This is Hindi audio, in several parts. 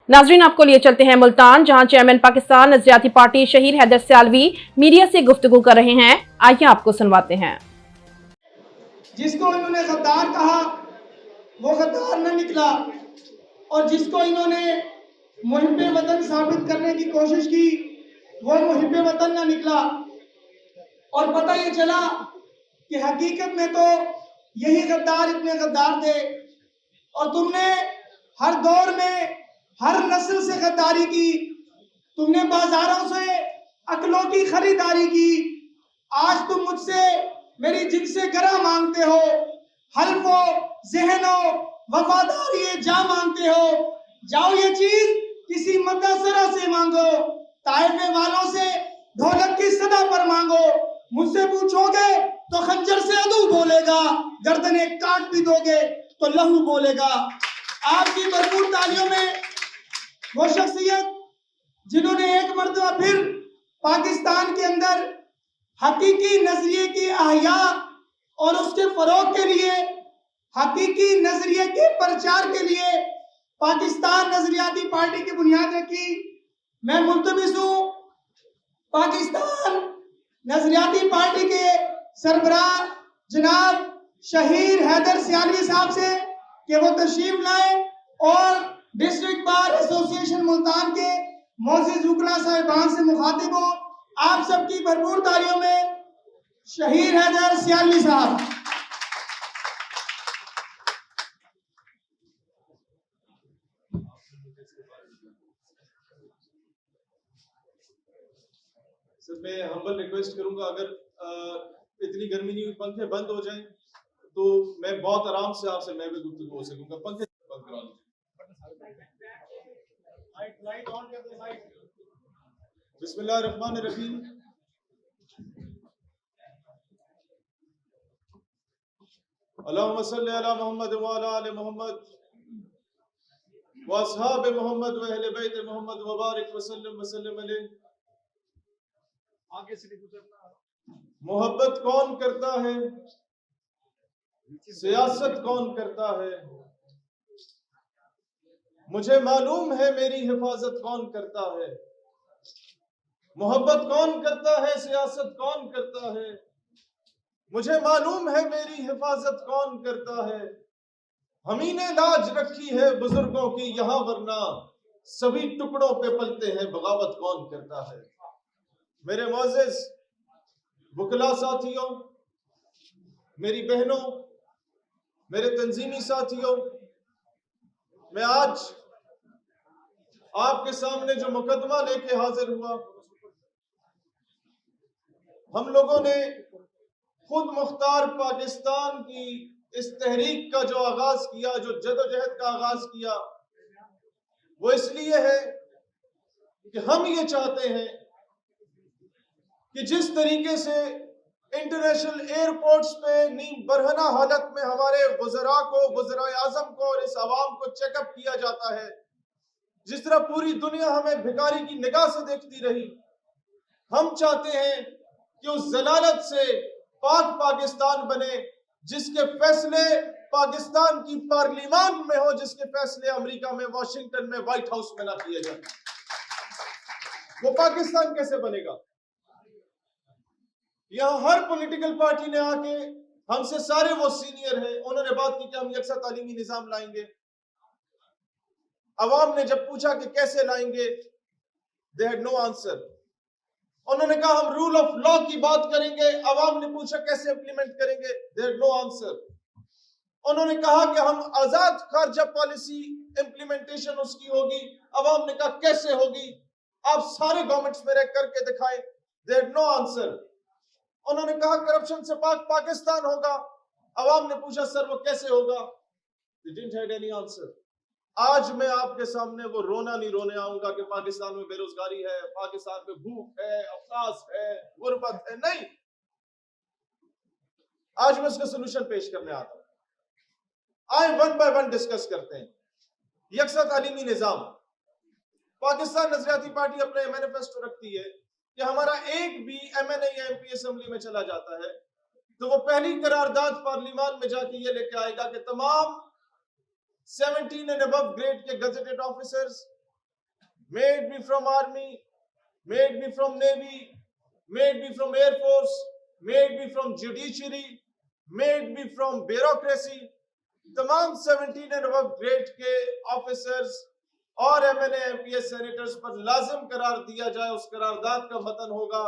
नाजरीन, आपको लिए चलते हैं मुल्तान, जहां चेयरमैन पाकिस्तान नजरियाती पार्टी शहीर हैदर सियालवी मीडिया से गुफ्तगू कर रहे हैं। आइए आपको सुनवाते हैं। जिसको इन्होंने गद्दार कहा वो गद्दार न निकला, और जिसको इन्होंने मुहिब्बे वतन साबित करने की कोशिश की वो मुहिब्बे वतन न निकला। और पता ये चला कि हकीकत में तो यही गद्दार इतने गद्दार थे, और तुमने हर दौर में हर नस्ल से गद्दारी की। तुमने बाजारों से अकलों की खरीदारी की। आज तुम मुझसे मेरी जिनसे गरा मांगते हो, हल्फो जहनो वफादारी जा मांगते हो। जाओ ये चीज किसी मदसरा से मांगो, ताइफे वालों से ढोलक की सदा पर मांगो। मुझसे पूछोगे तो खंजर से अदू बोलेगा, गर्दने काट भी दोगे तो लहू बोलेगा। आपकी भरपूर तालियों में वो शख्सियत जिन्होंने एक मर्तबा फिर पाकिस्तान के अंदर हकीकी नजरिए की अहया और उसके फरोग के लिए, हकीकी नजरिए के प्रचार के लिए पाकिस्तान नजरियाती पार्टी की बुनियाद रखी। मैं मुल्तमिस हूँ पाकिस्तान नजरियाती पार्टी के सरबराह जनाब शहीर हैदर सियालवी साहब से कि वो तशरीफ लाए और डिस्ट्रिक्ट बार एसोसिएशन मुल्तान के मोअज़्ज़िज़ वकला साहिबान से मुखातिब हो। आप सबकी भरपूर तालियों में शहीर हैदर सियालवी साहब। सर, मैं हम्बल रिक्वेस्ट करूंगा, अगर इतनी गर्मी नहीं हुई, पंखे बंद हो जाएं तो मैं बहुत आराम से आपसे मैं भी गुफ्तगू हो सकूंगा। पंखे बंद करा लीजिए। लाइट ऑन कर दे, लाइट। बिस्मिल्लाहिर्रहमानिर्रहीम। अल्लाहुम्मा सल्ली अला मुहम्मद व अला आलि मुहम्मद व अस्हाब मुहम्मद व अहले बैत मुहम्मद व बारिक वसल्लम वसल्लम अलैहि। आगे से मोहब्बत कौन करता है, सियासत कौन करता है, मुझे मालूम है मेरी हिफाजत कौन करता है। मोहब्बत कौन करता है, सियासत कौन करता है, मुझे मालूम है मेरी हिफाजत कौन करता है। हमी ने लाज रखी है बुजुर्गों की यहाँ, वरना सभी टुकड़ों पे पलते हैं, बगावत कौन करता है। मेरे मोअज़्ज़िज़ वकला साथियों, मेरी बहनों, मेरे तंजीमी साथियों, मैं आज आपके सामने जो मुकदमा लेके हाजिर हुआ, हम लोगों ने खुद मुख्तार पाकिस्तान की इस तहरीक का जो आगाज किया, जो जदोजहद का आगाज किया, वो इसलिए है कि हम ये चाहते हैं कि जिस तरीके से इंटरनेशनल एयरपोर्ट्स पे नीम बरहना हालत में हमारे वज़रा को, वज़राए आज़म को और इस आवाम को चेकअप किया जाता है, जिस तरह पूरी दुनिया हमें भिखारी की निगाह से देखती रही, हम चाहते हैं कि उस जलालत से पाक पाकिस्तान बने, जिसके फैसले पाकिस्तान की पार्लियामान में हो, जिसके फैसले अमेरिका में, वाशिंगटन में, व्हाइट हाउस में ना किए जाए। वो पाकिस्तान कैसे बनेगा? यहाँ हर पॉलिटिकल पार्टी ने आके, हमसे सारे वो सीनियर हैं, उन्होंने बात की कि हम यकसा तालीमी निजाम लाएंगे। अवाम ने जब पूछा कि कैसे लाएंगे, दे हैड नो आंसर। उन्होंने कहा हम रूल ऑफ लॉ की बात करेंगे। अवाम ने पूछा कैसे इंप्लीमेंट करेंगे, दे हैड नो आंसर। उन्होंने कहा कि हम आजाद खारजा पॉलिसी इंप्लीमेंटेशन उसकी होगी। अवाम ने कहा कैसे होगी, आप सारे गवर्नमेंट्स में रह करके दिखाएं, दे हैड नो आंसर। उन्होंने कहा करप्शन से पाक पाकिस्तान होगा। अवाम ने पूछा सर वो कैसे होगा, they didn't have any answer. आज मैं आपके सामने वो रोना नहीं रोने आऊंगा कि पाकिस्तान में बेरोजगारी है, पाकिस्तान में भूख है, अफलास है, गुर्बत है, नहीं। आज मैं उसका सोल्यूशन पेश करने आता हूं। आए वन बाय वन डिस्कस करते हैं। यकसा तालीमी निजाम, पाकिस्तान नजरियाती पार्टी अपने मैनिफेस्टो रखती है कि हमारा एक भी MNA या MP असेंबली में चला जाता है तो वो पहली करारदाद पार्लियामान में जाके ये लेके आएगा कि तमाम 17 एंड अबव ग्रेड के gazetted officers may it be from army, may it be from navy, may it be from air force, may it be from judiciary, may it be from bureaucracy, तमाम 17 and above ग्रेड के ऑफिसर्स और एमएनए एमपीएस सेनेटर्स पर लाजिम करार दिया जाए। उस करारदाद का मतन होगा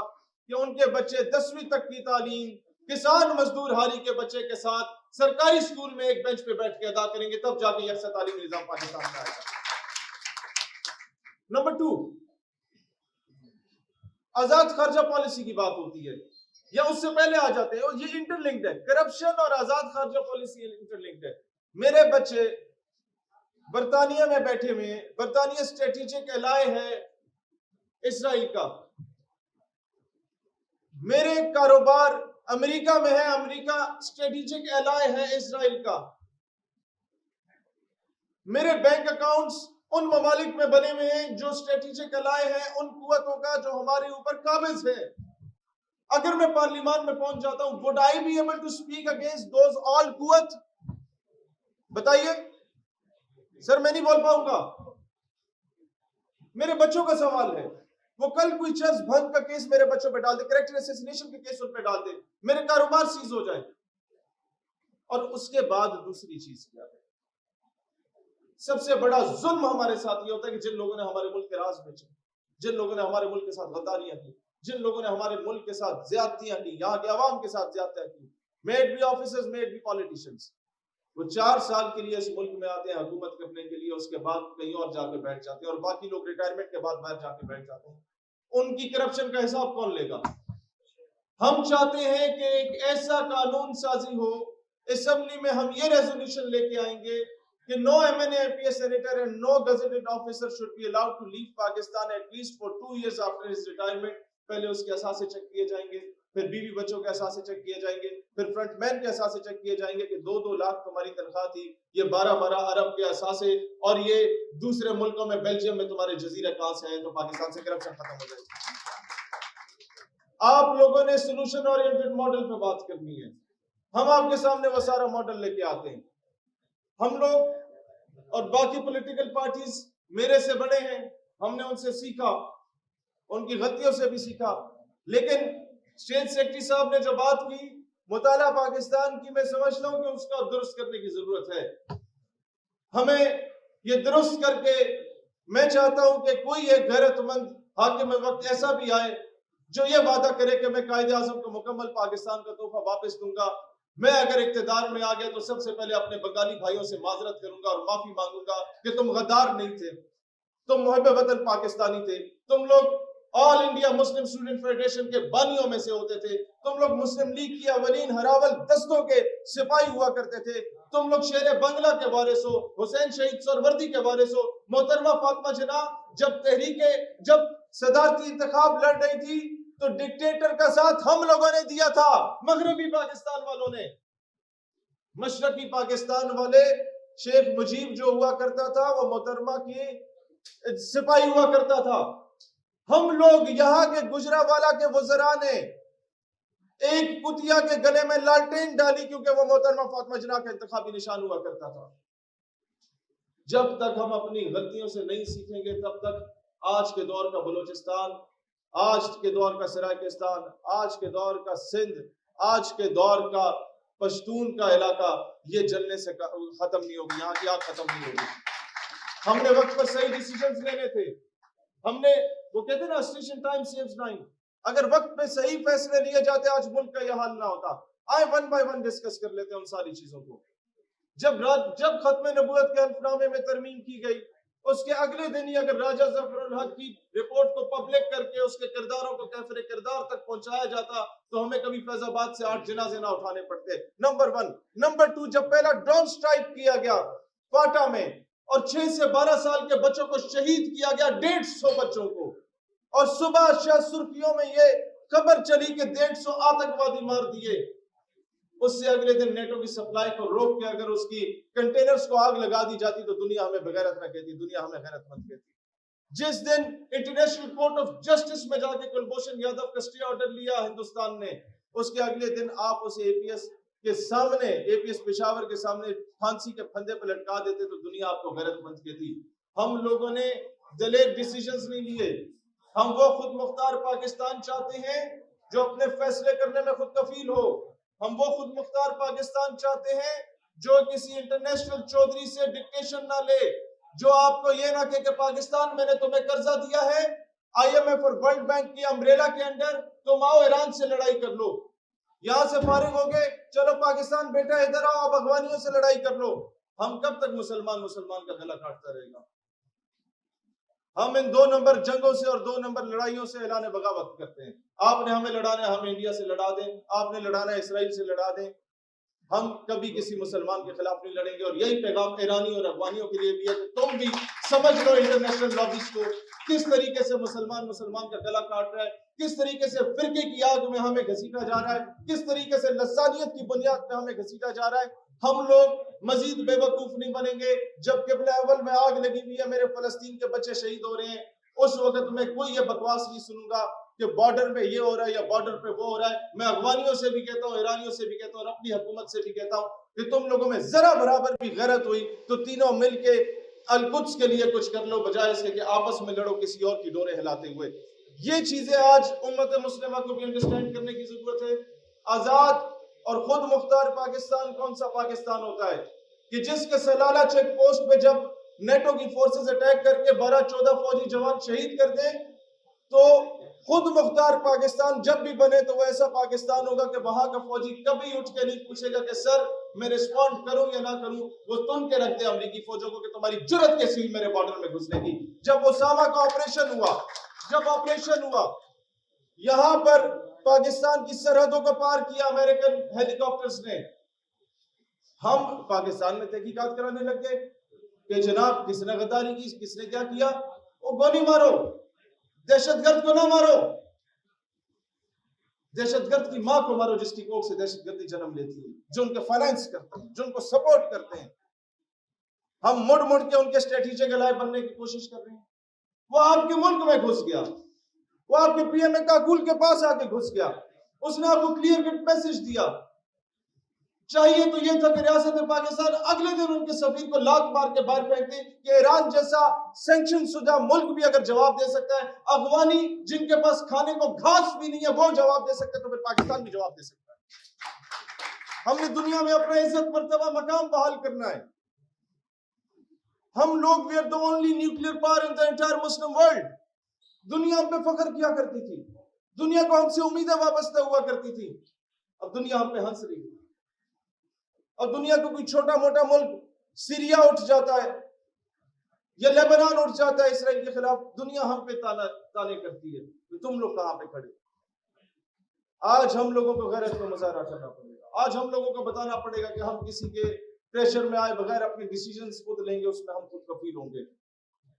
कि उनके बच्चे 10वीं तक की तालीम किसान मजदूर हारी के बच्चे के साथ सरकारी स्कूल में एक बेंच पे बैठ के अदा करेंगे, तब जाके यकसा तालीमी निजाम पाकिस्तान में आएगा। नंबर 2, आजाद खर्चा पॉलिसी की बात होती है या उससे पहले आ जाते हैं, और ये इंटरलिंक्ड है। करप्शन और आजाद खर्चा पॉलिसी इंटरलिंक्ड है। मेरे बच्चे बर्तानिया में बैठे हुए हैं, बर्तानिया स्ट्रेटेजिक एलाय है इसराइल का। मेरे कारोबार अमेरिका में है, अमेरिका स्ट्रेटेजिक एलाय है इसराइल का। मेरे बैंक अकाउंट्स उन ममालिक में बने हुए हैं जो स्ट्रेटेजिक एलाय है उन कुव्वतों का जो हमारे ऊपर काबिज है। अगर मैं पार्लियामान में पहुंच जाता हूं, would I be able to speak against those all कुव्वत? बताइए सर, मैं नहीं बोल पाऊंगा। मेरे बच्चों का सवाल है, वो कल कोई चर्च भंग का केस मेरे बच्चों पे डाल दे, कैरेक्टर असैसिनेशन के केस उन पे डाल दे, मेरे कारोबार सीज हो जाए। और उसके बाद दूसरी चीज क्या है, सबसे बड़ा जुल्म हमारे साथ ये होता है कि जिन लोगों ने हमारे मुल्क के राज बेचे, जिन लोगों ने हमारे मुल्क के साथ गद्दारियां की, जिन लोगों ने हमारे मुल्क के साथ ज्यादतियां की, यहाँ के अवाम के साथ ज्यादतियां की, may it be officers, may it be politicians, वो 4 साल के लिए इस मुल्क में आते हैं हुकूमत करने के लिए, उसके बाद कहीं और जाके बैठ जाते हैं और बाकी लोग रिटायरमेंट के बाद बाहर जाके बैठ जाते हैं। उनकी करप्शन का हिसाब कौन लेगा? हम चाहते हैं कि एक ऐसा कानून साजी हो, असेंबली में हम ये रेजोल्यूशन लेके आएंगे कि no MNA MPs senator and no gazetted officer should be allowed to leave Pakistan at least for 2 years after his retirement. पहले उसके असासे चेक किए जाएंगे, फिर बीवी बच्चों के असासे चेक किए जाएंगे, फिर फ्रंटमैन के असासे चेक किए जाएंगे कि 2-2 लाख तुम्हारी तनख्वाह थी, ये 12-12 अरब के असासे, और ये दूसरे मुल्कों में बेल्जियम में तुम्हारे जजीरे कहां से हैं, तो पाकिस्तान से करप्शन खत्म हो जाएगी। आप लोगों ने सोल्यूशन ओरिएंटेड मॉडल पे बात करनी है, हम आपके सामने वो सारा मॉडल लेके आते हैं। हम लोग और बाकी पॉलिटिकल पार्टीज मेरे से बड़े हैं, हमने उनसे सीखा, उनकी गलतियों से भी सीखा, लेकिन स्टेट सेक्रेटरी साहब ने जो बात की मुताला पाकिस्तान की, मैं समझता हूं कि उसका दुरुस्त करने की जरूरत है। हमें ये दुरुस्त करके, मैं चाहता हूं कि कोई एक गैरतमंद हाकिम वक्त ऐसा भी आए जो ये वादा करे कि मैं कायदे आज़म को मुकम्मल पाकिस्तान का तोहफा वापस दूंगा। मैं अगर इख्तिदार में आ गया तो सबसे पहले अपने बंगाली भाइयों से माजरत करूंगा और माफी मांगूंगा कि तुम गद्दार नहीं थे, तुम मुहिब वतन पाकिस्तानी थे, तुम लोग all India Muslim student federation के बानियों में से होते थे, तुम लोग मुस्लिम लीग की अवलीन हरावल दस्तों के सिपाही हुआ करते थे, तुम लोग शेर बंगला के वारिस हो, हुसैन शहीद सरवर्दी के वारिस हो। मोहतरमा फातिमा जिन्ना जब सदारती इंतखाब लड़ रही थी तो डिक्टेटर का साथ हम लोगों ने दिया था, मगरबी पाकिस्तान वालों ने। मशरकी पाकिस्तान वाले शेख मुजीब जो हुआ करता था वो मोहतरमा की सिपाही हुआ करता था। हम लोग यहाँ के गुजरावाला के वज़रा ने एक कुतिया के गले में लालटेन डाली क्योंकि वो मोहतरमा फातिमा जिन्ना का इंतखाबी निशान हुआ करता था। जब तक हम अपनी गलतियों से नहीं सीखेंगे तब तक आज के दौर का बलूचिस्तान, आज के दौर का सरायकिस्तान, आज के दौर का सिंध, आज के दौर का पश्तून का इलाका ये जलने से खत्म नहीं होगी, यहाँ की आग खत्म नहीं होगी। हमने वक्त पर सही डिसीजंस लेने थे। हमने, वो कहते ना स्टेशन टाइम सेव्स टाइम, अगर वक्त पे सही फैसले लिए जाते आज मुल्क का यह हाल ना होता। आए वन बाय वन डिस्कस कर लेते हैं उन सारी चीजों को। जब खत्म नबूवत के हल्फनामे में तरमीम की गई, उसके अगले दिन ही अगर राजा जफरुल हक की रिपोर्ट को पब्लिक करके उसके किरदारों को कैफरे किरदार तक पहुंचाया जाता तो हमें कभी फैजाबाद से 8 जनाजे ना उठाने पड़ते। नंबर 1। नंबर 2, जब पहला ड्रोन स्ट्राइक किया गया क्वाटा में और 6 से 12 साल के बच्चों को शहीद किया गया, 150 बच्चों को, और सुबह शाह सुर्खियों में ये खबर चली कि 150 आतंकवादी मार दिए। उससे अगले दिन नेटो की सप्लाई को रोक के अगर उसकी कंटेनर्स को आग लगा दी जाती तो दुनिया हमें बेगैरत न कहती, दुनिया हमें गैरतमंद कहती। जिस दिन इंटरनेशनल कोर्ट ऑफ जस्टिस में जाके कुलभूषण यादव कस्टडी ऑर्डर लिया हिंदुस्तान ने, उसके अगले दिन आप उसे एपीएस के सामने, एपीएस पेशावर के सामने फांसी के फंदे पर लटका देते तो दुनिया आपको गैरतमंद कहती। हम लोगों ने दलेर डिसीजंस नहीं लिए। हम वो खुद मुख्तार पाकिस्तान चाहते हैं जो अपने फैसले करने में खुद कफील हो। हम वो खुद मुख्तार पाकिस्तान चाहते हैं जो किसी इंटरनेशनल चौधरी से डिक्टेशन ना ले, जो आपको ये ना कहे कि पाकिस्तान मैंने तुम्हें कर्जा दिया है IMF और वर्ल्ड बैंक की अम्ब्रेला के अंडर, तुम आओ ईरान से लड़ाई कर लो, यहां से फारिग हो गए, चलो पाकिस्तान बेटा इधर आओ, अब अफगानियों से लड़ाई कर लो। हम कब तक मुसलमान का गला काटता रहेगा? हम इन 2 नंबर जंगों से और 2 नंबर लड़ाइयों से ऐलान बगावत करते हैं। आपने हमें लड़ाना है, हम इंडिया से लड़ा दें, आपने लड़ाना है इसराइल से लड़ा दें, हम कभी किसी मुसलमान के खिलाफ नहीं लड़ेंगे। और यही पैगाम ईरानी और अफगानियों के लिए भी है कि तुम भी समझ लो इंटरनेशनल लॉबीज को, किस तरीके से मुसलमान का गला काट रहा है, किस तरीके से फिरके की आग में हमें घसीटा जा रहा है, किस तरीके से लसानियत की बुनियाद में हमें घसीटा जा रहा है। हम लोग मजीद बेवकूफ नहीं बनेंगे। जब किबला अव्वल में आग लगी हुई है, मेरे फलस्तीन के बच्चे शहीद हो रहे हैं, उस वक्त मैं कोई ये बकवास नहीं सुनूंगा कि बॉर्डर पे ये हो रहा है या बॉर्डर पे वो हो रहा है। मैं अफगानियों से भी कहता हूँ, ईरानियों से भी कहता हूँ और अपनी हुकूमत से भी कहता हूँ कि तुम लोगों में जरा बराबर भी गैरत हुई तो तीनों मिलके अल-कुद्स के लिए कुछ कर लो, बजाय इसके कि आपस में लड़ो किसी और की डोरे हिलाते हुए। ये चीजें आज उम्मत मुस्लिमा को भी अंडरस्टैंड करने की जरूरत है। आजाद और खुद मुख्तार पाकिस्तान कौन सा पाकिस्तान होता है कि जिसके सलाला चेक पोस्ट पे जब नेटो की फोर्सेस अटैक करके 12-14 फौजी जवान शहीद कर दें, तो खुद मुख्तार पाकिस्तान जब भी बने तो वो ऐसा पाकिस्तान होगा कि वहां का फौजी कभी उठ के नहीं पूछेगा कि सर मैं रिस्पॉन्ड करूं या ना करूं। वो तुन के रखते हैं अमेरिकी फौजों को कि तुम्हारी जुर्रत कैसी हुई मेरे बॉर्डर में घुसने की। जब ओसामा का ऑपरेशन हुआ, यहां पर पाकिस्तान की सरहदों को पार किया अमेरिकन हेलीकॉप्टर्स ने, हम पाकिस्तान में तहकीकात कराने लग गए कि जनाब किसने गद्दारी की, किसने क्या किया। वो गोली मारो, दहशतगर्द को ना मारो, दहशतगर्द की मां को मारो जिसकी कोख से दहशतगर्दी जन्म लेती है, जो उनके फाइनेंस करते हैं, जो उनको सपोर्ट करते हैं। हम मुड़ मुड़ के उनके स्ट्रेटेजिक एलाय बनने की कोशिश कर रहे हैं। वो आपके मुल्क में घुस गया, वो आपके पीएम काकुल के पास आके घुस गया, उसने आपको क्लियर कट मैसेज दिया। चाहिए तो ये था कि रियासत पाकिस्तान अगले दिन उनके सफीर को लात मार के बाहर फेंक दे कि ईरान जैसा सैंक्शन शुदा मुल्क भी अगर जवाब दे सकता है, अफगानी जिनके पास खाने को घास भी नहीं है वो जवाब दे सकते, तो फिर पाकिस्तान भी जवाब दे सकता है। हमने दुनिया में अपना इज्जत मर्तबा मकाम बहाल करना है। हम लोग we are the only nuclear power in the entire Muslim world. दुनिया हम पे फख्र किया करती थी, दुनिया को हमसे उम्मीदें वाबस्ता हुआ करती थी, अब दुनिया हम पे हंस रही है। और दुनिया को कोई छोटा मोटा मुल्क सीरिया उठ जाता है या लेबनान उठ जाता है इसराइल के खिलाफ, दुनिया हम पे ताने करती है कि तुम लोग कहां पे खड़े। आज हम लोगों को गैरत का मुजाहरा करना पड़ेगा। आज हम लोगों को बताना पड़ेगा कि हम किसी के प्रेशर में आए बगैर अपने डिसीजंस खुद लेंगे, उसमें हम खुद कफील होंगे।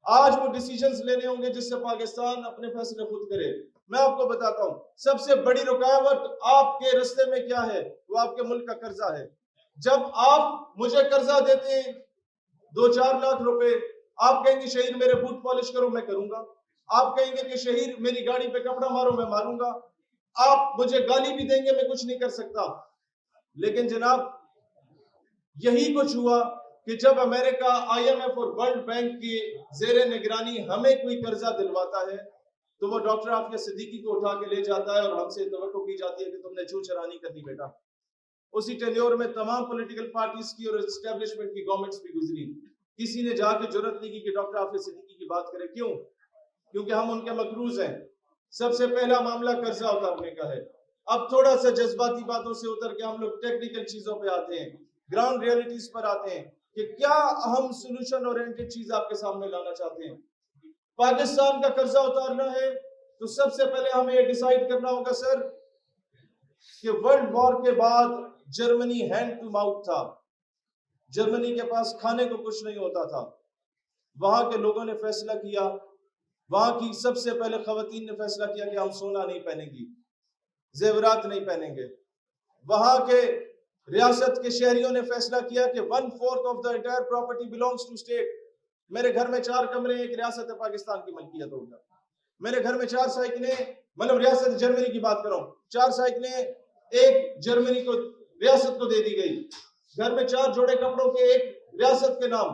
आज वो डिसीजंस लेने होंगे जिससे पाकिस्तान अपने फैसले खुद करे। मैं आपको बताता हूं, सबसे बड़ी रुकावट आपके रास्ते में क्या है, वो आपके मुल्क का कर्जा है। जब आप मुझे कर्जा देते हैं 2-4 लाख रुपए, आप कहेंगे शहीर मेरे बूट पॉलिश करो, मैं करूंगा। आप कहेंगे कि शहीर मेरी गाड़ी पे कपड़ा मारो, मैं मारूंगा। आप मुझे गाली भी देंगे, मैं कुछ नहीं कर सकता। लेकिन जनाब यही कुछ हुआ कि जब अमेरिका IMF और वर्ल्ड बैंक की जेर निगरानी हमें कोई कर्जा दिलवाता है तो वो डॉक्टर आफिया सिद्दीकी को उठा के ले जाता है और हमसे तवक्को की जाती है कि तुमने चूचरानी करनी बेटा। उसी टेन्योर में तमाम पॉलिटिकल पार्टीज की और एस्टेब्लिशमेंट की गवर्नमेंट्स भी गुजरी, किसी ने जाके जरूरत नहीं की कि डॉक्टर आफिया सिद्दीकी की बात करें। क्यों? क्योंकि हम उनके मकरूज हैं। सबसे पहला मामला कर्जा उतारने का है। अब थोड़ा सा जज्बाती बातों से उतर के हम लोग टेक्निकल चीजों पे आते हैं, ग्राउंड रियलिटीज पर आते हैं कि क्या हम सोल्यूशन ओरिएंटेड चीज आपके सामने लाना चाहते हैं। पाकिस्तान का कर्जा उतारना है तो सबसे पहले हमें ये डिसाइड करना होगा सर कि वर्ल्ड वॉर के बाद जर्मनी हैंड टू माउथ था, जर्मनी के पास खाने को कुछ नहीं होता था। वहां के लोगों ने फैसला किया, वहां की सबसे पहले खवातीन ने फैसला किया कि हम सोना नहीं पहनेंगी, जेवरात नहीं पहनेंगे। वहां के रियासत के शहरियों ने फैसला किया कि 1/4 of the entire property belongs to state. मेरे घर में 4 कमरे एक रियासत पाकिस्तान की मलकियत होगा। मेरे घर में 4 साइकिलें, मतलब रियासत जर्मनी की बात कर रहा हूं, 4 साइकिलें एक जर्मनी को रियासत को दे दी गई। घर में 4 जोड़े कपड़ों के एक रियासत के नाम।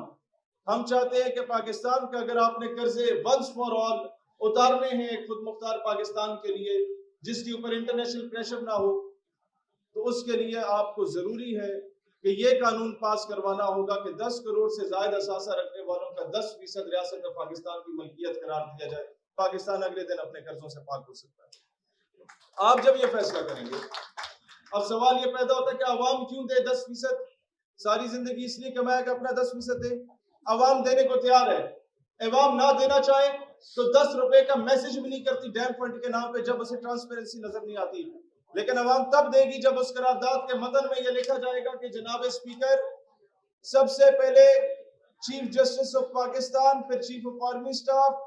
हम चाहते हैं कि पाकिस्तान का अगर आपने कर्जे वंस फॉर ऑल उतारने हैं खुद मुख्तार पाकिस्तान के लिए, जिसके ऊपर इंटरनेशनल प्रेशर ना हो, तो उसके लिए आपको जरूरी है कि ये कानून पास करवाना होगा कि 10 करोड़ से ज्यादा असासा रखने वालों का 10% रियासत पाकिस्तान की मलकियत करार दिया जाए। पाकिस्तान अगले दिन अपने कर्जों से पाक हो सकता है। आप जब ये फैसला करेंगे, अब सवाल ये पैदा होता है कि अवाम क्यों दे 10%? सारी जिंदगी इसलिए कमाया कि अपना 10% दे। अवाम देने को तैयार है। अवाम ना देना चाहे तो 10 रुपए का मैसेज भी नहीं करती डैम फंड के नाम पे जब उसे ट्रांसपेरेंसी नजर नहीं आती। लेकिन अवाम तब देगी जब उस करारदाद के मतन में यह लिखा जाएगा कि जनाब स्पीकर, सबसे पहले चीफ जस्टिस ऑफ पाकिस्तान, फिर चीफ ऑफ आर्मी स्टाफ,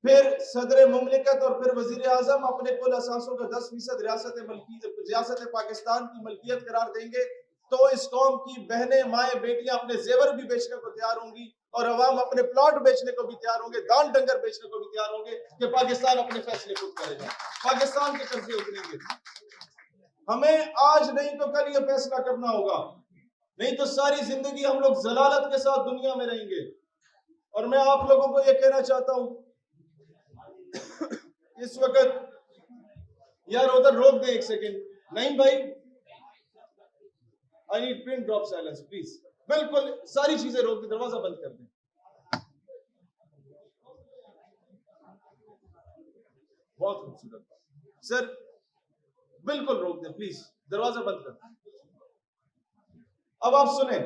फिर सदर मुमलिकत और फिर वजीर आजम अपने कुल असासों का 10% रियासत पाकिस्तान की मलकियत करार देंगे, तो इस कौम की बहनें, माएं, बेटियां अपने जेवर भी बेचने को तैयार होंगी और अवाम अपने प्लॉट बेचने को भी तैयार होंगे, दान डंगर बेचने को भी तैयार होंगे कि पाकिस्तान अपने फैसले खुद करेगा, पाकिस्तान के कर्जे उतरेंगे। हमें आज नहीं तो कल ये फैसला करना होगा, नहीं तो सारी जिंदगी हम लोग जलालत के साथ दुनिया में रहेंगे। और मैं आप लोगों को ये कहना चाहता हूं, इस वक्त यार उधर रोक दे एक सेकेंड, नहीं भाई, I need pin drop silence please, बिल्कुल सारी चीजें रोक दे, दरवाजा बंद कर दें। बहुत खूबसूरत सर, बिल्कुल रोक दें प्लीज, दरवाजा बंद कर दें। अब आप सुने,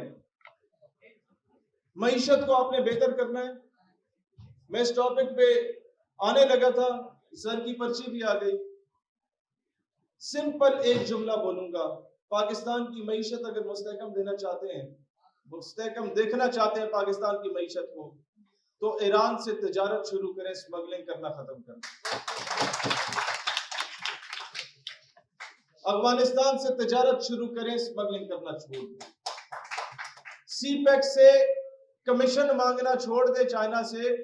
मईशत को आपने बेहतर करना है। मैं इस टॉपिक पे आने लगा था, सर की पर्ची भी आ गई। सिंपल एक जुमला बोलूंगा, पाकिस्तान की मईशत अगर मुस्तहकम देना चाहते हैं, मुस्तहकम देखना चाहते हैं पाकिस्तान की मईशत को, तो ईरान से तिजारत शुरू करें, स्मगलिंग करना खत्म करें। अफगानिस्तान से तिजारत शुरू करें, स्मगलिंग करना छोड़ दें। सीपैक से कमीशन मांगना छोड़ दे चाइना से।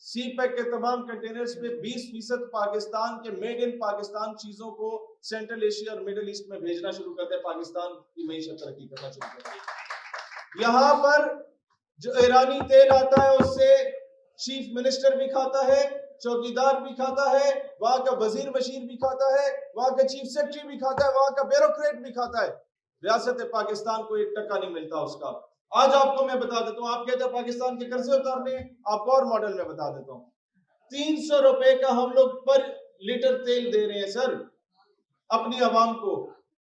सीपैक के तमाम कंटेनर्स पे 20% पाकिस्तान के मेड इन पाकिस्तान चीजों को सेंट्रल एशिया और मिडिल ईस्ट में भेजना शुरू कर दे, पाकिस्तान की मईशत तरक्की करना शुरू कर दे। यहाँ पर जो ईरानी तेल आता है उससे चीफ मिनिस्टर भी खाता है, चौकीदार भी खाता है, वहां का वजीर बशीर भी खाता है, वहां का चीफ सेक्रेटरी भी खाता है, वहां का ब्यूरोक्रेट भी खाता है। रियासत पाकिस्तान को 1 टका नहीं मिलता उसका। आज आपको मैं बता देता हूं, आप कहते हैं पाकिस्तान के कर्जे उतारने, आपको और मॉडल में बता देता हूं। 300 रुपए का हम लोग पर लीटर तेल दे रहे हैं सर अपनी आवाम को।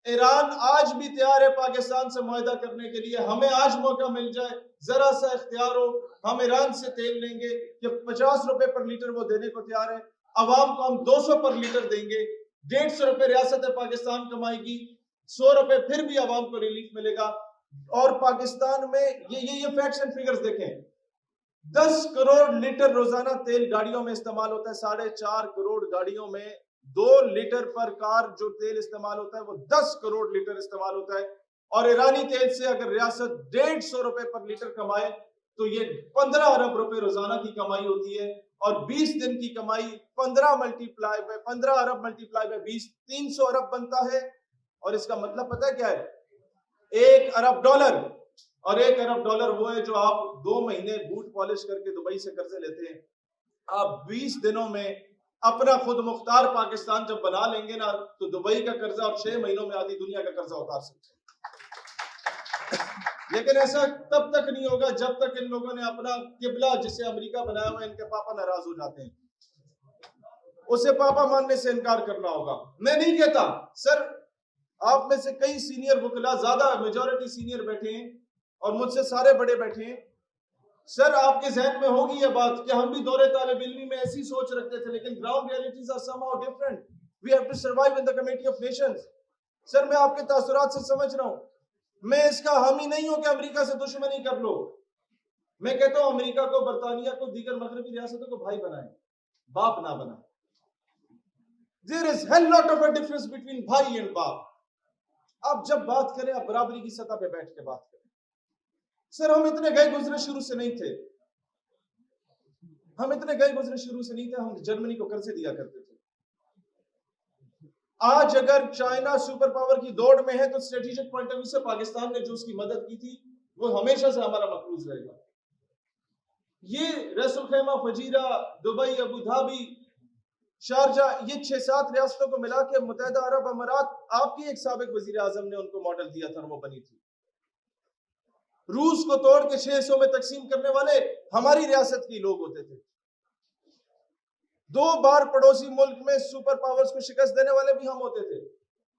ईरान आज भी तैयार है पाकिस्तान से मुआहदा करने के लिए। हमें आज मौका मिल जाए, जरा सा इख्तियार हो, हम ईरान से तेल लेंगे कि 50 रुपए पर लीटर वो देने को तैयार है। अवाम को हम 200 पर लीटर देंगे, 150 रुपए रियासत पाकिस्तान कमाएगी, 100 रुपए फिर भी अवाम को रिलीफ मिलेगा। और पाकिस्तान में ये फैक्ट्स एंड फिगर्स देखें, 10 करोड़ लीटर रोजाना तेल गाड़ियों में इस्तेमाल होता है। 4.5 करोड़ गाड़ियों में 2 लीटर पर कार जो तेल इस्तेमाल होता है वो 10 करोड़ लीटर इस्तेमाल होता है। और ईरानी तेल से अगर रियासत 150 रुपए पर लीटर कमाए तो ये 15 अरब रुपए रोजाना की कमाई होती है। और 20 दिन की कमाई 15 अरब मल्टीप्लाई बाय 20, 300 अरब बनता है। और इसका मतलब पता है क्या है? 1 अरब डॉलर। और 1 अरब डॉलर वो है जो आप 2 महीने बूट पॉलिश करके दुबई से कर्जे लेते हैं। आप 20 दिनों में अपना खुद मुख्तार पाकिस्तान जब बना लेंगे ना, तो दुबई का कर्जा और 6 महीनों में आधी दुनिया का कर्जा उतार सकते हैं। लेकिन ऐसा तब तक नहीं होगा जब तक इन लोगों ने अपना किबला जिसे अमेरिका बनाया हुआ है, इनके पापा नाराज हो जाते हैं, उसे पापा मानने से इनकार करना होगा। मैं नहीं कहता सर, आप में से कई सीनियर वकला, ज्यादा मेजॉरिटी सीनियर बैठे हैं और मुझसे सारे बड़े बैठे हैं। सर आपके जहन में होगी यह बात कि हम भी दौरे तालिब इल्मी में ऐसी सोच रखते थे, लेकिन ground realities are somehow different. We have to survive in the committee of nations. Sir मैं आपके तासुरात से समझ रहा हूं। मैं इसका हामी नहीं हूं कि अमेरिका से दुश्मनी कर लो। मैं कहता हूं अमेरिका को, बरतानिया को, दीगर मगरबी रियासतों को भाई बनाए, बाप ना बनाए। There is hell lot of a difference between भाई एंड बाप। आप जब बात करें, आप बराबरी की सतह पे बैठ के बात करें। सर हम इतने गए गुजरे शुरू से नहीं थे, हम जर्मनी को कर्जे दिया करते थे। आज अगर चाइना सुपर पावर की दौड़ में है तो स्ट्रेटेजिक पॉइंट ऑफ व्यू से पाकिस्तान ने जो उसकी मदद की थी वो हमेशा से हमारा मकरूज रहेगा। ये Ras Al Khaimah, Fujairah, Dubai, Abu Dhabi, Sharjah, ये 6-7 रियासतों को मिला के मुत्तहिदा अरब अमारात, आपकी एक साबिक वजीर आजम ने उनको मॉडल दिया था, वो बनी थी। रूस को तोड़ के 6 हिस्सों में तकसीम करने वाले हमारी रियासत के लोग होते थे। 2 बार पड़ोसी मुल्क में सुपर पावर्स को शिकस्त देने वाले भी हम होते थे।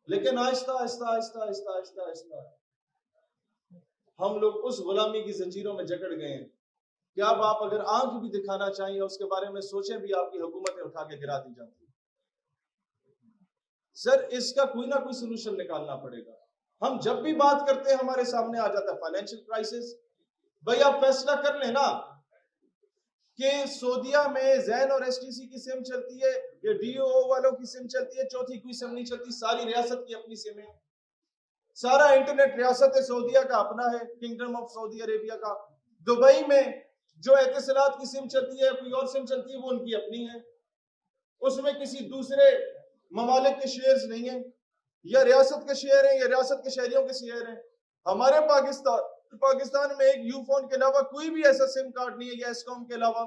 लेकिन आहिस्ता आहिस्ता आहिस्ता आहिस्ता आहिस्ता आहिस्ता हम लोग उस गुलामी की जंजीरों में जकड़ गए हैं कि अब आप अगर आंख भी दिखाना चाहिए, उसके बारे में सोचें भी, आपकी हुकूमतें उठा के गिरा दी जाती है। सर, इसका कोई ना कोई सोल्यूशन निकालना पड़ेगा। हम जब भी बात करते हैं हमारे सामने आ जाता है फाइनेंशियल क्राइसिस। भाई आप फैसला कर लें ना कि सऊदीया में जैन और एसटीसी की सिम चलती है या डीओ वालों की सिम चलती है, चौथी कोई सिम नहीं चलती, सारी रियासत की अपनी सिम है। सारा इंटरनेट रियासत सऊदीया का अपना है, किंगडम ऑफ सऊदी अरेबिया का। दुबई में जो एतिसलात की सिम चलती है, कोई और सिम चलती है, वो उनकी अपनी है, उसमें किसी दूसरे ममालिक के शेयर्स नहीं है, या रियासत के शेयर हैं या रियासत के शहरियों के शेयर हैं। हमारे पाकिस्तान में एक यूफोन के अलावा कोई भी ऐसा सिम कार्ड नहीं है, या एसकॉम के अलावा,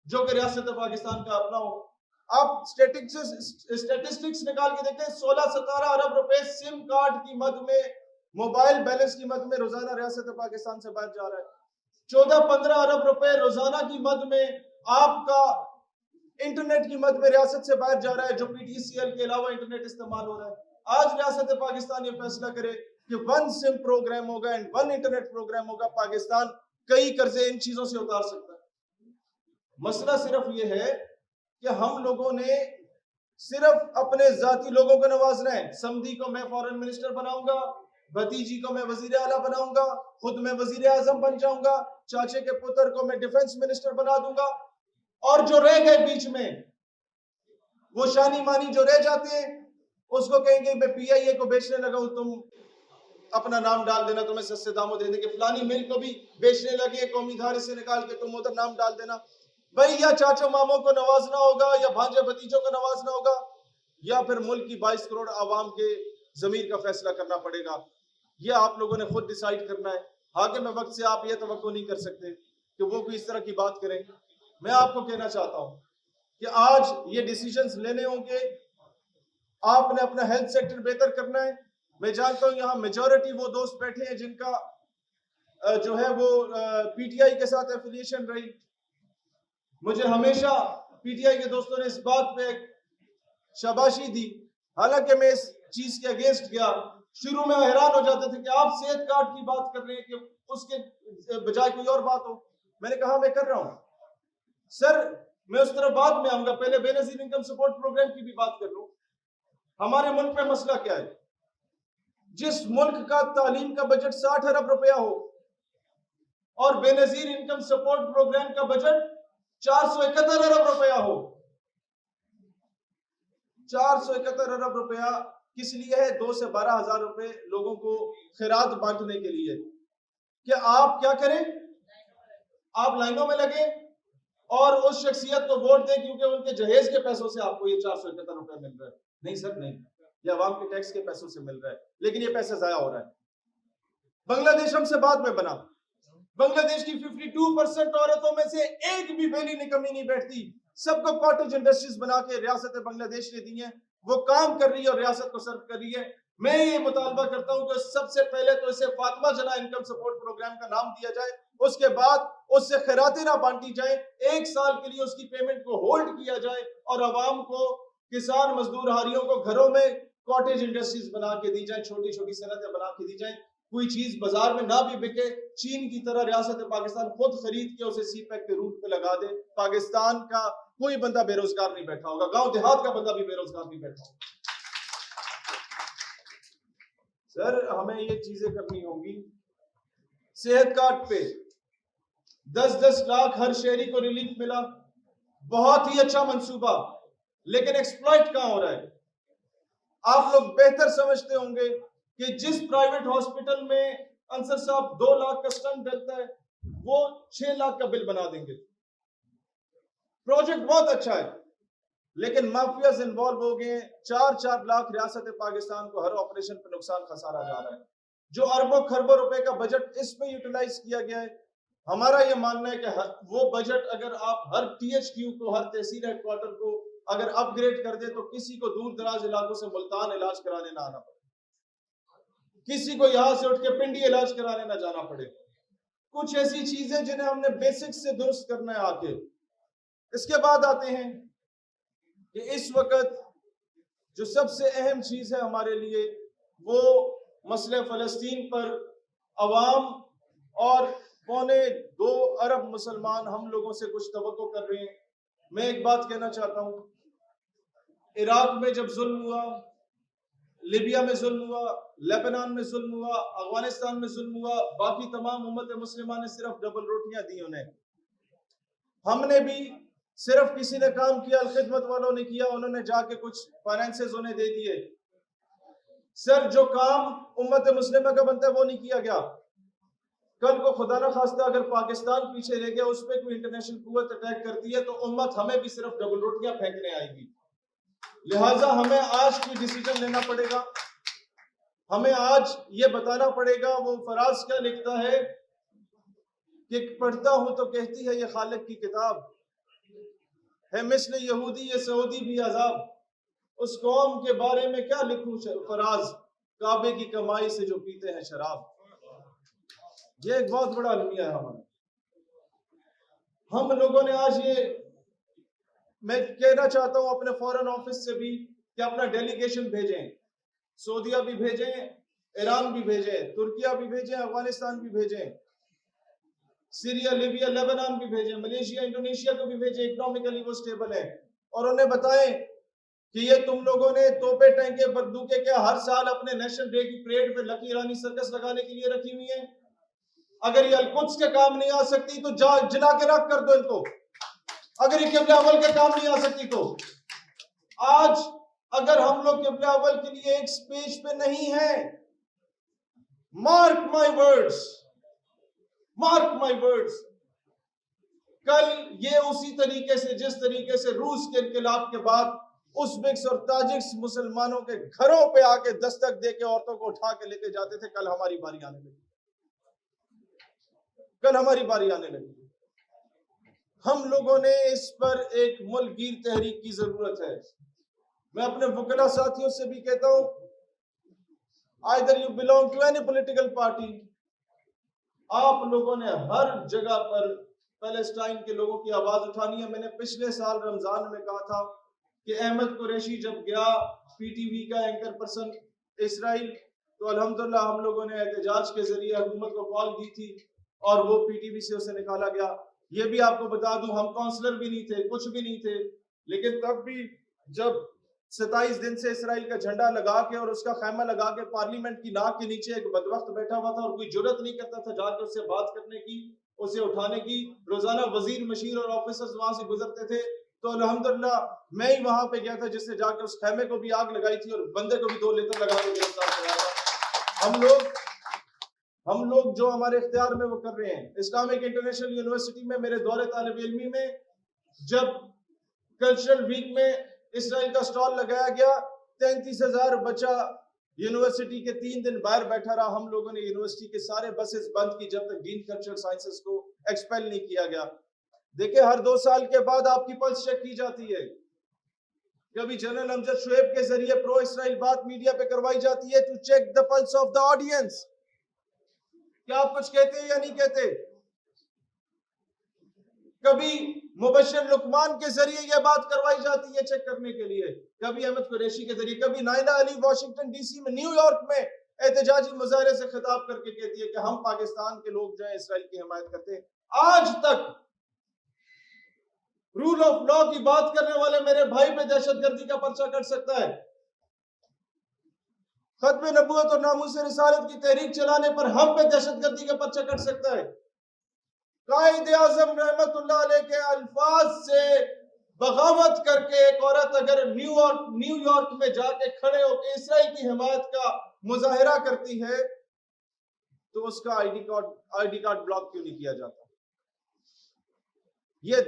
जो कि रियासत पाकिस्तान का अपना हो। आप स्टेटिस्टिक्स निकाल के देखें, 16-17 अरब रुपए सिम कार्ड की मद में, मोबाइल बैलेंस की मद में रोजाना रियासत पाकिस्तान से बाहर जा रहा है। 14-15 अरब रुपए रोजाना की मद में आपका इंटरनेट की मद में रियासत से बाहर जा रहा है, जो पीटीसीएल के अलावा इंटरनेट इस्तेमाल हो रहा है। आज रियासत पाकिस्तान ये फैसला करे कि 1 सिम प्रोग्राम होगा एंड 1 इंटरनेट प्रोग्राम होगा, पाकिस्तान कई कर्जे इन चीजों से उतार सकता है। मसला सिर्फ ये है कि हम लोगों ने सिर्फ अपने जाती लोगों को नवाजना है। समधी को मैं फॉरेन मिनिस्टर बनाऊंगा, भतीजी को मैं वजीर आला बनाऊंगा, खुद मैं वजीर आजम बन जाऊंगा, चाचे के पुत्र को मैं डिफेंस मिनिस्टर बना दूंगा, और जो रह गए बीच में, वो शानी मानी जो रह जाते हैं, उसको कहेंगे मैं पीआईए को बेचने लगा हूं, तुम अपना नाम डाल देना, तुम्हें सस्ते दामों दे देंगे। फलानी मिल को भी बेचने लगे, कौमी धारे से निकाल के तुम उधर नाम डाल देना। भाई या चाचो मामों को नवाजना होगा, या भांजे भतीजों को नवाजना होगा, या फिर मुल्क की 22 करोड़ आवाम के जमीर का फैसला करना पड़ेगा। यह आप लोगों ने खुद डिसाइड करना है। हाकिम वक्त से आप यह तवक्को नहीं कर सकते कि वो कोई इस तरह की बात करें। मैं आपको कहना चाहता हूं कि आज ये डिसीजंस लेने होंगे, आपने अपना हेल्थ सेक्टर बेहतर करना है। मैं जानता हूं यहाँ मेजॉरिटी वो दोस्त बैठे हैं जिनका जो है वो पीटीआई के साथ एफिलिएशन रही। मुझे हमेशा पीटीआई के दोस्तों ने इस बात पे शाबाशी दी, हालांकि मैं इस चीज के अगेंस्ट गया। शुरू में हैरान हो जाते थे कि आप सेहत कार्ड की बात कर रहे हैं कि उसके बजाय कोई और बात हो। मैंने कहा मैं कर रहा हूं सर, मैं उस तरफ बाद में आऊंगा, पहले बेनजीर इनकम सपोर्ट प्रोग्राम की भी बात कर लूं। हमारे मुल्क में मसला क्या है? जिस मुल्क का तालीम का बजट 60 अरब रुपया हो और बेनजीर इनकम सपोर्ट प्रोग्राम का बजट 471 अरब रुपया हो। 471 अरब रुपया किस लिए है? 2 से 12 हजार रुपए लोगों को खैरात बांटने के लिए। कि आप क्या करें? आप लाइनों में लगे और उस शख्सियत को वोट दें क्योंकि उनके जहेज के पैसों से आपको ये 471 रुपए मिल रहा है। नहीं सर, नहीं, ये अवाम के टैक्स के पैसों से मिल रहा है, लेकिन ये पैसा जाया हो रहा है। बांग्लादेश हमसे बाद में बना। बांग्लादेश की 52% औरतों में से एक भी बेली निकम्मी नहीं बैठती। सबको कॉटेज इंडस्ट्रीज बना के रियासत बांग्लादेश ने दी है, वो काम कर रही है और रियासत को सर्व कर रही है। मैं ये मुतालबा करता हूं कि सबसे पहले तो इसे फातिमा जना इनकम सपोर्ट प्रोग्राम का नाम दिया जाए, उसके बाद उससे खैरातें ना बांटी जाए, 1 साल के लिए उसकी पेमेंट को होल्ड किया जाए और अवाम को, किसान मजदूर हारियों को घरों में कॉटेज इंडस्ट्रीज बना के दी जाए, छोटी छोटी सनतें बना के दी जाए। कोई चीज बाजार में ना भी बिके, चीन की तरह रियासत पाकिस्तान खुद खरीद के उसे सी पैक के रूट पे लगा दे। पाकिस्तान का कोई बंदा बेरोजगार नहीं बैठा होगा, गांव देहात का बंदा भी बेरोजगार नहीं बैठा होगा। सर, हमें ये चीजें करनी होंगी। सेहत कार्ड पे 10-10 लाख हर शहरी को रिलीफ मिला, बहुत ही अच्छा मंसूबा, लेकिन एक्सप्लॉइट कहां हो रहा है? आप लोग बेहतर समझते होंगे कि जिस प्राइवेट हॉस्पिटल में अंसर साहब 2 लाख का स्टंट डलता है, वो 6 लाख का बिल बना देंगे। प्रोजेक्ट बहुत अच्छा है, लेकिन माफियाज इन्वॉल्व हो गए। 4-4 लाख रियासत पाकिस्तान को हर ऑपरेशन पर नुकसान खसारा जा रहा है। जो अरबों खरबों रुपए का बजट इसमें यूटिलाइज किया गया है, हमारा ये मानना है कि वो बजट अगर आप हर THQ को, हर तहसील हेडक्वार्टर को अगर अपग्रेड कर दे तो किसी को दूर दराज इलाकों से मुल्तान इलाज कराने ना आना पड़े, किसी को यहां से उठ के पिंडी इलाज कराने ना जाना पड़े। कुछ ऐसी चीजें जिन्हें हमने बेसिक से दुरुस्त करना है आके। इसके बाद आते हैं कि इस वक्त जो सबसे अहम चीज है हमारे लिए वो मसले फलस्तीन पर अवाम और 2.25 अरब मुसलमान हम लोगों से कुछ तवक्को कर रहे हैं। मैं एक बात कहना चाहता हूं, इराक में जब जुल्म हुआ, लिबिया में जुल्म हुआ, लेबनान में जुल्म हुआ, अफगानिस्तान में जुल्म हुआ, बाकी तमाम उम्मत मुस्लिमा ने सिर्फ डबल रोटियां दी उन्हें। हमने भी सिर्फ किसी ने काम किया, खिदमत वालों ने किया, उन्होंने जाके कुछ फाइनेंसेस उन्हें दे दिए। सर जो काम उम्मत मुस्लिमा का बनता है वो नहीं किया गया। कल को खुदा न खास्ता अगर पाकिस्तान पीछे रह गया, उस पर कोई इंटरनेशनल कुव्वत अटैक करती है तो उम्मत हमें भी सिर्फ डबल रोटियां फेंकने आएगी। लिहाजा हमें आज कोई डिसीजन लेना पड़ेगा, हमें आज ये बताना पड़ेगा। वो फराज क्या लिखता है कि पढ़ता हूं तो कहती है ये खालिक की किताब है, मिस्ल यहूदी ये सऊदी भी अजाब। उस कौम के बारे में क्या लिखूं फराज, काबे की कमाई से जो पीते हैं शराब। ये एक बहुत बड़ा अलमिया है हमारा। हम लोगों ने आज ये, मैं कहना चाहता हूं अपने फॉरेन ऑफिस से भी कि अपना डेलीगेशन भेजें, सऊदीया भी भेजें, ईरान भी भेजें, तुर्किया भी भेजें, अफगानिस्तान भी भेजें, सीरिया, लिबिया, लेबनान भी भेजें, मलेशिया, इंडोनेशिया को भी भेजें। इकोनॉमिकली वो स्टेबल है। और उन्हें बताएं कि ये तुम लोगों ने तोपे टैंके बंदूकें क्या हर साल अपने नेशनल डे की परेड पे लकी रानी सर्कस लगाने के लिए रखी हुई है? अगर ये अलकुद्स के काम नहीं आ सकती तो जला के रख कर दो इनको। अगर ये किबला अव्वल के काम नहीं आ सकती तो आज अगर हम लोग किबला अव्वल के लिए एक पेज पे नहीं है, mark my words, mark my words, कल ये उसी तरीके से जिस तरीके से रूस के इनकलाब के बाद उज़्बेक्स और ताजिक्स मुसलमानों के घरों पे आके दस्तक दे के औरतों को उठा के लेके जाते थे, कल हमारी बारी आने लगी, कल हमारी बारी आने लगी। हम लोगों ने इस पर एक मुल्कगीर तहरीक की जरूरत है। मैं अपने वकला साथियों से भी कहता हूं, either you belong to any political party, आप लोगों ने हर जगह पर पैलेस्टाइन के लोगों की आवाज उठानी है। मैंने पिछले साल रमजान में कहा था कि अहमद कुरैशी जब गया PTV का एंकर पर्सन इसराइल, तो अल्हम्दुलिल्लाह हम लोगों ने एहतजाज के जरिए हुकूमत को कॉल दी थी और वो PTV से उसे निकाला गया। ये भी आपको बता दूं, हम काउंसलर भी नहीं थे, कुछ भी नहीं थे, लेकिन तब भी जब 27 दिन से इसराइल का झंडा लगा के और उसका खैमा लगा के पार्लियामेंट की नाक के नीचे एक बदबख्त बैठा हुआ था और कोई जुर्रत नहीं करता था जाके उससे बात करने की, उसे उठाने की। रोजाना वजीर, मशीर और ऑफिसर्स वहां से गुजरते थे, तो अल्हम्दुलिल्लाह मैं ही वहां पे गया था जिससे जाके उस खैमे को भी आग लगाई थी और बंदे को भी 2 लीटर लगा के गिरफ्तार कराया था। हम लोग जो हमारे इख्तियार में वो कर रहे हैं। इस्लामिक इंटरनेशनल यूनिवर्सिटी में मेरे दौरे तालिब इल्मी में जब कल्चरल वीक में इसराइल का स्टॉल लगाया गया, 33,000 बच्चा यूनिवर्सिटी के 3 दिन बाहर बैठा रहा। हम लोगों ने यूनिवर्सिटी के सारे बसेस बंद की जब तक डीन कल्चरल साइंसेस को एक्सपेल नहीं किया गया। देखिए, हर 2 साल के बाद आपकी पल्स चेक की जाती है। कभी जनरल अमजद शुएब के जरिए प्रो इसराइल बात मीडिया पे करवाई जाती है to check the pulse of the audience, क्या आप कुछ कहते हैं या नहीं कहते। कभी मुबश्शिर लुकमान के जरिए यह बात करवाई जाती है चेक करने के लिए, कभी अहमद कुरैशी के जरिए, कभी नायला अली वाशिंगटन DC में, न्यूयॉर्क में एहतजाजी मुजाहरे से खिताब करके कहती है कि हम पाकिस्तान के लोग जो है इसराइल की हिमायत करते हैं। आज तक रूल ऑफ लॉ की बात करने वाले मेरे भाई पे दहशतगर्दी का पर्चा कट सकता है। खत्म नबूवत और नामूस रिसालत की तहरीक चलाने पर हम पे दहशतगर्दी का पर्चा कट सकता है। कायदे आज़म रहमतुल्लाह अलैह के अल्फाज से बगावत करके एक औरत अगर न्यूयॉर्क में जाके खड़े होकर इसराइल की हिमायत का मुजाहिरा करती है तो उसका आईडी कार्ड ब्लॉक क्यों नहीं किया जाता? ये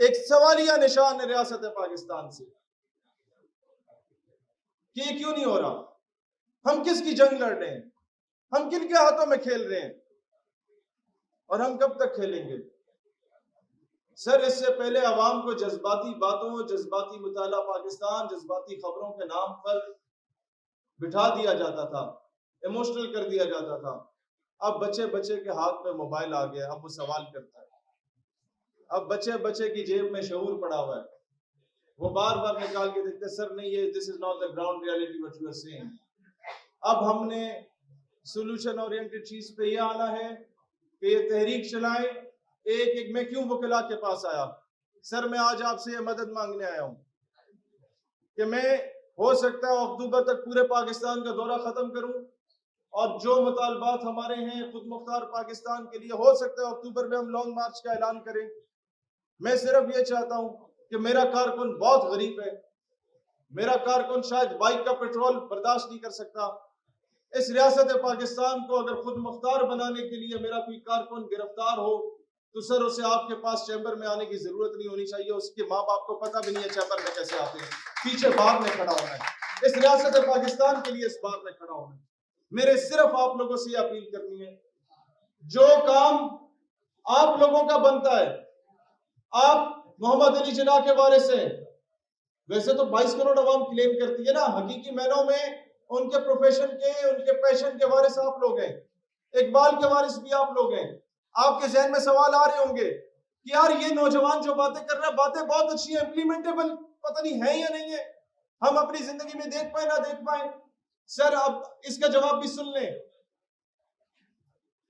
एक सवालिया निशान है रियासत पाकिस्तान से कि ये क्यों नहीं हो रहा। हम किसकी जंग लड़ रहे हैं? हम किन के हाथों में खेल रहे हैं? और हम कब तक खेलेंगे? सर, इससे पहले अवाम को जज्बाती बातों, जज्बाती मुताला पाकिस्तान, जज्बाती खबरों के नाम पर बिठा दिया जाता था, इमोशनल कर दिया जाता था। अब बच्चे बच्चे के हाथ में मोबाइल आ गया, अब वो सवाल करता है। अब बच्चे बच्चे की जेब में शऊर पड़ा हुआ है, वो बार बार निकाल के देखते, सर नहीं, ये this is not the ground reality what you are saying. अब हमने सोल्यूशन ओरिएंटेड चीज पे ये आना है कि ये तहरीक चलाएं। एक मैं क्यों वकीला के पास आया? सर, मैं आज आपसे ये मदद मांगने आया हूं कि मैं हो सकता है अक्टूबर तक पूरे पाकिस्तान का दौरा खत्म करूं, और जो मुतालबात हमारे हैं खुद मुख्तार पाकिस्तान के लिए, हो सकता है अक्टूबर में हम लॉन्ग मार्च का ऐलान करें। मैं सिर्फ ये चाहता हूं कि मेरा कारकुन बहुत गरीब है, मेरा कारकुन शायद बाइक का पेट्रोल बर्दाश्त नहीं कर सकता। इस रियासत पाकिस्तान को अगर खुद मुख्तार बनाने के लिए मेरा कोई कारकुन गिरफ्तार हो तो सर उसे आपके पास चैम्बर में आने की जरूरत नहीं होनी चाहिए। उसके माँ बाप को पता भी नहीं है चैम्बर में कैसे आते हैं, पीछे बाहर में खड़ा होना है। इस रियासत पाकिस्तान के लिए इस बार में खड़ा होना है। मेरे सिर्फ आप लोगों से अपील करनी है, जो काम आप लोगों का बनता है, आप मोहम्मद अली जिन्ना के वारिस हैं। वैसे तो 22 करोड़ अवाम क्लेम करती है ना, हकीकी मैनों में उनके प्रोफेशन के, उनके पैशन के वारिस आप लोग हैं, इकबाल के वारिस भी आप लोग हैं। आपके जहन में सवाल आ रहे होंगे कि यार ये नौजवान जो बातें कर रहा है, बातें बहुत अच्छी हैं, इम्प्लीमेंटेबल पता नहीं है या नहीं है, हम अपनी जिंदगी में देख पाए ना देख पाए। सर, अब इसका जवाब भी सुन लें।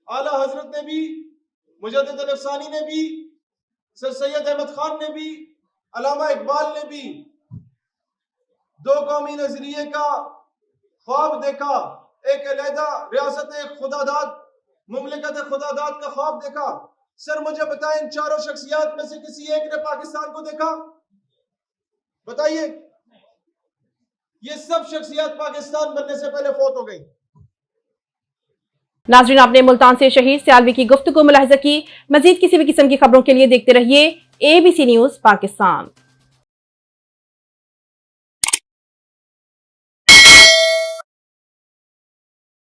आला हजरत ने भी, मुजद्दिद अल-अफ़सानी ने भी, सर सैयद अहमद खान ने भी, अल्लामा इकबाल ने भी दो कौमी नजरिए का ख्वाब देखा, एक अलहदा रियासत खुदादाद, मुमलिकत खुदादाद का ख्वाब देखा। सर मुझे बताएं, इन चारों शख्सियत में से किसी एक ने पाकिस्तान को देखा? बताइए। ये सब शख्सियत पाकिस्तान बनने से पहले फौत हो गई। नाजरीन, आपने मुल्तान से शहीद सियालवी की गुफ्तगू मुलाहिजा की। मजीद किसी भी किस्म की खबरों के लिए देखते रहिए ABC न्यूज पाकिस्तान।